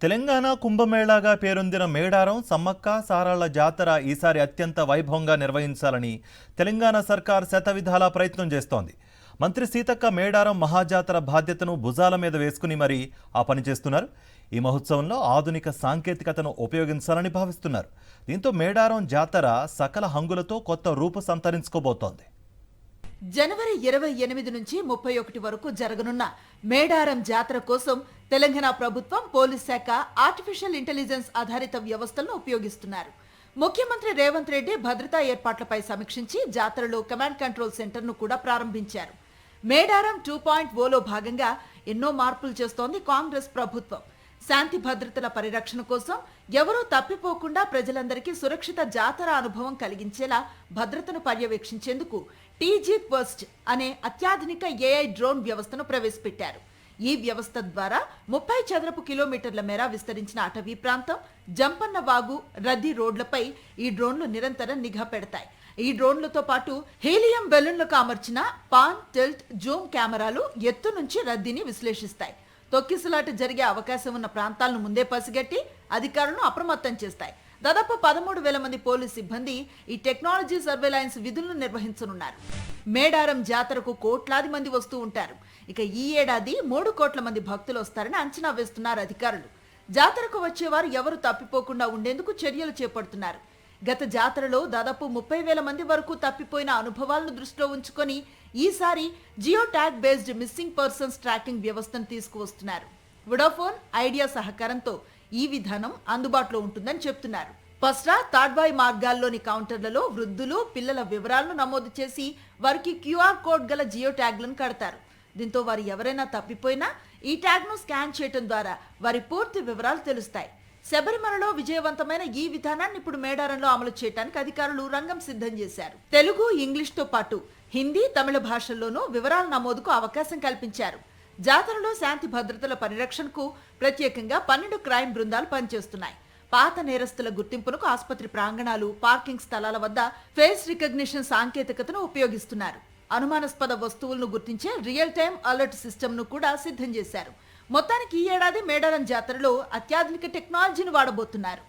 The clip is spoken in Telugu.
తెలంగాణ కుంభమేళాగా పేరొందిన మేడారం సమ్మక్క సారాళ్ల జాతర ఈసారి అత్యంత వైభవంగా నిర్వహించాలని తెలంగాణ సర్కార్ శతవిధాలా ప్రయత్నం చేస్తోంది. మంత్రి సీతక్క మేడారం మహాజాతర బాధ్యతను భుజాల మీద వేసుకుని మరీ ఆ పని చేస్తున్నారు. ఈ మహోత్సవంలో ఆధునిక సాంకేతికతను ఉపయోగించాలని భావిస్తున్నారు. దీంతో మేడారం జాతర సకల హంగులతో కొత్త రూపు సంతరించుకోబోతోంది. జనవరి 28 నుంచి 31 వరకు జరగనున్న మేడారం జాతర కోసం తెలంగాణ ప్రభుత్వం పోలీస్ శాఖ ఆర్టిఫిషియల్ ఇంటెలిజెన్స్ ఆధారిత వ్యవస్థలను ఉపయోగిస్తున్నారు. ముఖ్యమంత్రి రేవంత్ రెడ్డి భద్రతా ఏర్పాట్లపై సమీక్షించి జాతరలో కమాండ్ కంట్రోల్ సెంటర్ను కూడా ప్రారంభించారు. మేడారం 2.0లో భాగంగా ఎన్నో మార్పులు చేస్తోంది కాంగ్రెస్ ప్రభుత్వం. శాంతి భద్రతల పరిరక్షణ కోసం ఎవరూ తప్పిపోకుండా ప్రజలందరికీ సురక్షిత జాతర అనుభవం కలిగించేలా భద్రతను పర్యవేక్షించేందుకు టీజీ ఫస్ట్ అనే అత్యాధునిక ఏఐ డ్రోన్ వ్యవస్థను ప్రవేశపెట్టారు. ఈ వ్యవస్థ ద్వారా 30 చదరపు కిలోమీటర్ల మేర విస్తరించిన అటవీ ప్రాంతం, జంపన్న వాగు, రద్దీ రోడ్లపై ఈ డ్రోన్లు నిరంతరం నిఘా పెడతాయి. ఈ డ్రోన్లతో పాటు హీలియం బెలూన్లకు అమర్చిన పాన్, టిల్ట్, జూమ్ కెమెరాలు ఎత్తు నుంచి రద్దీని విశ్లేషిస్తాయి. తొక్కిసలాట జరిగే అవకాశం ఉన్న ప్రాంతాలను ముందే పసిగట్టి అధికారులను అప్రమత్తం చేస్తాయి. దాదాపు 13,000 మంది పోలీస్ సిబ్బంది ఈ టెక్నాలజీ సర్వేలైన్స్ విధులను నిర్వహించనున్నారు. మేడారం జాతరకు కోట్లాది మంది వస్తూ ఉంటారు. ఇక ఈ ఏడాది 3 కోట్ల మంది భక్తులు వస్తారని అంచనా వేస్తున్నారు అధికారులు. జాతరకు వచ్చేవారు ఎవరు తప్పిపోకుండా ఉండేందుకు చర్యలు చేపడుతున్నారు. గత జాతరలో దాదాపు 30,000 మంది వరకు తప్పిపోయిన అనుభవాలను దృష్టిలో ఉంచుకొని ఈసారి geo tag based missing persons tracking వ్యవస్థను తీసుకువస్తున్నారు. వొడాఫోన్, ఐడియా సహకారంతో ఈ విధానం అందుబాటులో ఉంటుందని చెప్తున్నారు. పస్రా, తాడ్వాయి మార్గాల్లోని కౌంటర్లలో వృద్ధులు, పిల్లల వివరాలను నమోదు చేసి వారికి క్యూఆర్ కోడ్ గల జియో ట్యాగ్లను కడతారు. దీంతో వారు ఎవరైనా తప్పిపోయినా ఈ ట్యాగ్ను స్కాన్ చేయడం ద్వారా వారి పూర్తి వివరాలు తెలుస్తాయి. శబరిమలలో విజయవంతమైన ఈ విధానాన్ని ఇప్పుడు మేడారంలో అమలు చేయడానికి అధికారులు రంగం సిద్ధం చేశారు. తెలుగు, ఇంగ్లీష్ తో పాటు హిందీ, తమిళ భాషల్లోనూ వివరాల నమోదుకు అవకాశం కల్పించారు. జాతరలో శాంతి భద్రతల పరిరక్షణకు ప్రత్యేకంగా 12 క్రైమ్ బృందాలు పనిచేస్తున్నాయి. పాత నేరస్తుల గుర్తింపునకు ఆసుపత్రి ప్రాంగణాలు, పార్కింగ్ స్థలాల వద్ద ఫేస్ రికగ్నిషన్ సాంకేతికతను ఉపయోగిస్తున్నారు. అనుమానాస్పద వస్తువులను గుర్తించే రియల్ టైమ్ అలర్ట్ సిస్టమ్ ను కూడా సిద్ధం చేశారు. మొత్తానికి ఈ ఏడాది మేడారం జాతరలో అత్యాధునిక టెక్నాలజీని వాడబోతున్నారు.